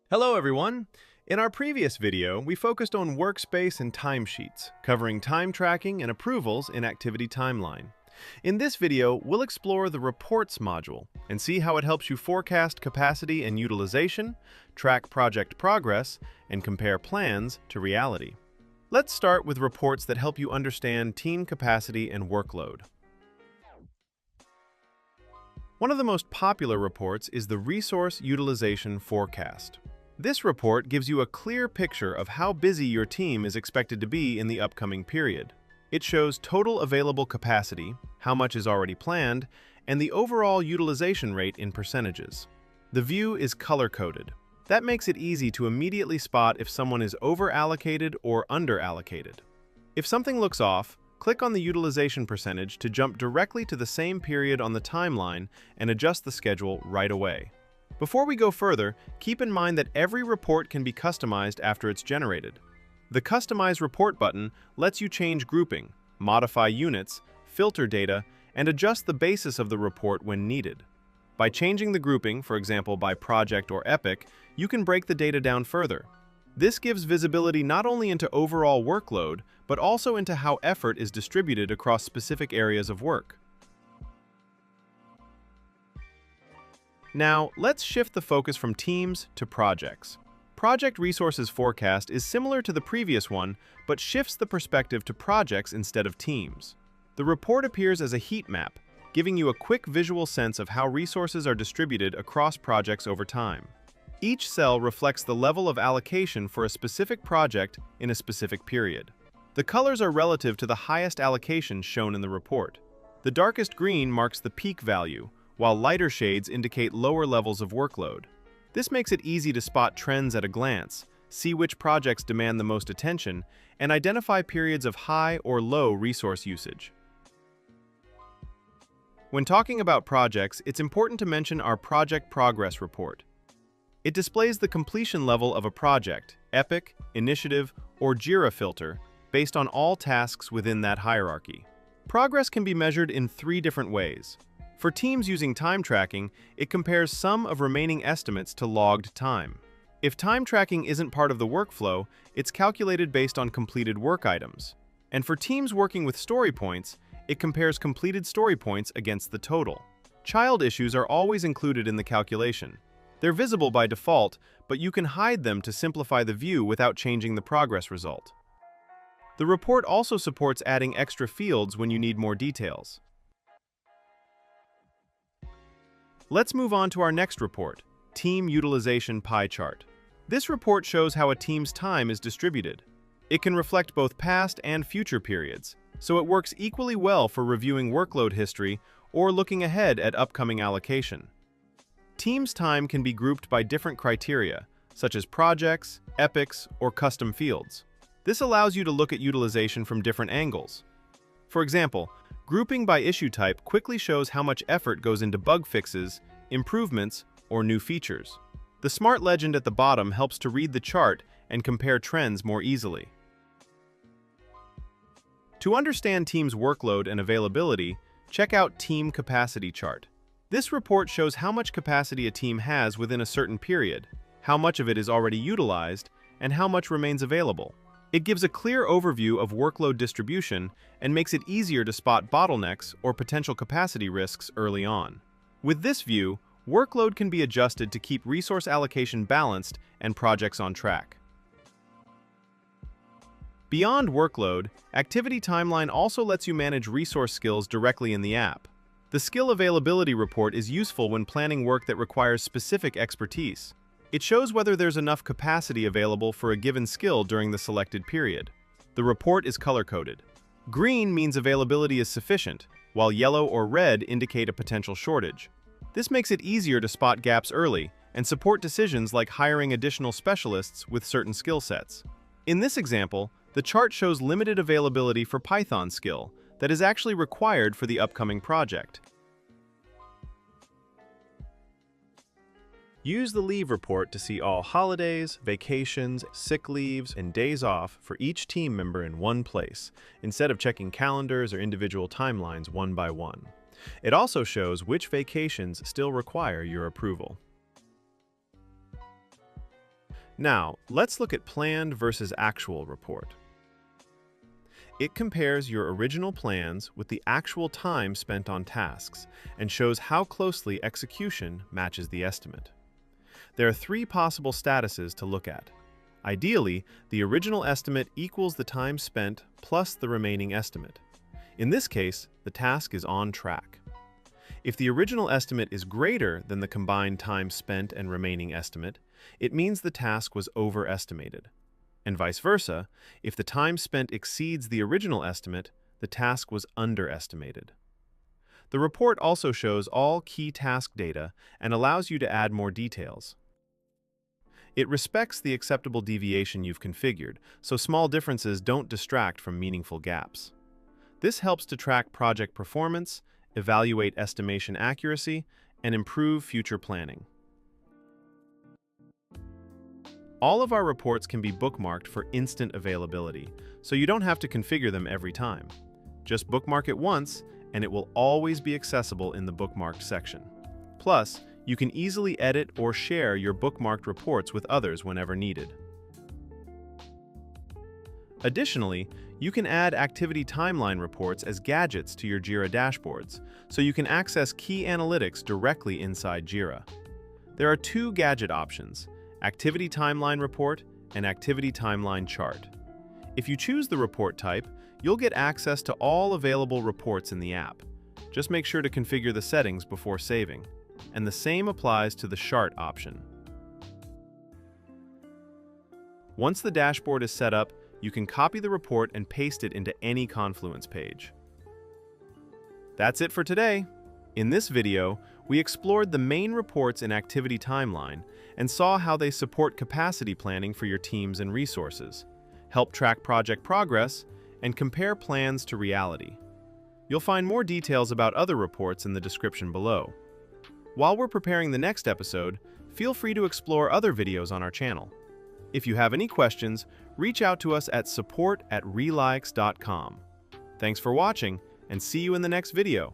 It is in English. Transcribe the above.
Hello everyone! In our previous video, we focused on workspace and timesheets, covering time tracking and approvals in Activity Timeline. In this video, we'll explore the Reports module and see how it helps you forecast capacity and utilization, track project progress, and compare plans to reality. Let's start with reports that help you understand team capacity and workload. One of the most popular reports is the Resource Utilization Forecast. This report gives you a clear picture of how busy your team is expected to be in the upcoming period. It shows total available capacity, how much is already planned, and the overall utilization rate in percentages. The view is color-coded. That makes it easy to immediately spot if someone is over-allocated or under-allocated. If something looks off, click on the utilization percentage to jump directly to the same period on the timeline and adjust the schedule right away. Before we go further, keep in mind that every report can be customized after it's generated. The Customize Report button lets you change grouping, modify units, filter data, and adjust the basis of the report when needed. By changing the grouping, for example by project or epic, you can break the data down further. This gives visibility not only into overall workload, but also into how effort is distributed across specific areas of work. Now, let's shift the focus from teams to projects. Project Resources Forecast is similar to the previous one, but shifts the perspective to projects instead of teams. The report appears as a heat map, giving you a quick visual sense of how resources are distributed across projects over time. Each cell reflects the level of allocation for a specific project in a specific period. The colors are relative to the highest allocation shown in the report. The darkest green marks the peak value, while lighter shades indicate lower levels of workload. This makes it easy to spot trends at a glance, see which projects demand the most attention, and identify periods of high or low resource usage. When talking about projects, it's important to mention our Project Progress Report. It displays the completion level of a project, epic, initiative, or Jira filter, based on all tasks within that hierarchy. Progress can be measured in 3 different ways. For teams using time tracking, it compares sum of remaining estimates to logged time. If time tracking isn't part of the workflow, it's calculated based on completed work items. And for teams working with story points, it compares completed story points against the total. Child issues are always included in the calculation. They're visible by default, but you can hide them to simplify the view without changing the progress result. The report also supports adding extra fields when you need more details. Let's move on to our next report, Team Utilization Pie Chart. This report shows how a team's time is distributed. It can reflect both past and future periods, so it works equally well for reviewing workload history or looking ahead at upcoming allocation. Teams' time can be grouped by different criteria, such as projects, epics, or custom fields. This allows you to look at utilization from different angles. For example, grouping by issue type quickly shows how much effort goes into bug fixes, improvements, or new features. The smart legend at the bottom helps to read the chart and compare trends more easily. To understand teams' workload and availability, check out Team Capacity Chart. This report shows how much capacity a team has within a certain period, how much of it is already utilized, and how much remains available. It gives a clear overview of workload distribution and makes it easier to spot bottlenecks or potential capacity risks early on. With this view, workload can be adjusted to keep resource allocation balanced and projects on track. Beyond workload, Activity Timeline also lets you manage resource skills directly in the app. The Skill Availability Report is useful when planning work that requires specific expertise. It shows whether there's enough capacity available for a given skill during the selected period. The report is color-coded. Green means availability is sufficient, while yellow or red indicate a potential shortage. This makes it easier to spot gaps early and support decisions like hiring additional specialists with certain skill sets. In this example, the chart shows limited availability for Python skill that is actually required for the upcoming project. Use the Leave report to see all holidays, vacations, sick leaves, and days off for each team member in one place, instead of checking calendars or individual timelines one by one. It also shows which vacations still require your approval. Now, let's look at planned versus actual report. It compares your original plans with the actual time spent on tasks and shows how closely execution matches the estimate. There are three possible statuses to look at. Ideally, the original estimate equals the time spent plus the remaining estimate. In this case, the task is on track. If the original estimate is greater than the combined time spent and remaining estimate, it means the task was overestimated. And vice versa, if the time spent exceeds the original estimate, the task was underestimated. The report also shows all key task data and allows you to add more details. It respects the acceptable deviation you've configured, so small differences don't distract from meaningful gaps. This helps to track project performance, evaluate estimation accuracy, and improve future planning. All of our reports can be bookmarked for instant availability, so you don't have to configure them every time. Just bookmark it once, and it will always be accessible in the bookmarked section. Plus, you can easily edit or share your bookmarked reports with others whenever needed. Additionally, you can add activity timeline reports as gadgets to your Jira dashboards, so you can access key analytics directly inside Jira. There are two gadget options: Activity Timeline Report and Activity Timeline Chart. If you choose the report type, you'll get access to all available reports in the app. Just make sure to configure the settings before saving. And the same applies to the chart option. Once the dashboard is set up, you can copy the report and paste it into any Confluence page. That's it for today. In this video, we explored the main reports in Activity Timeline and saw how they support capacity planning for your teams and resources, help track project progress, and compare plans to reality. You'll find more details about other reports in the description below. While we're preparing the next episode, feel free to explore other videos on our channel. If you have any questions, reach out to us at support@relix.com. Thanks for watching, and see you in the next video.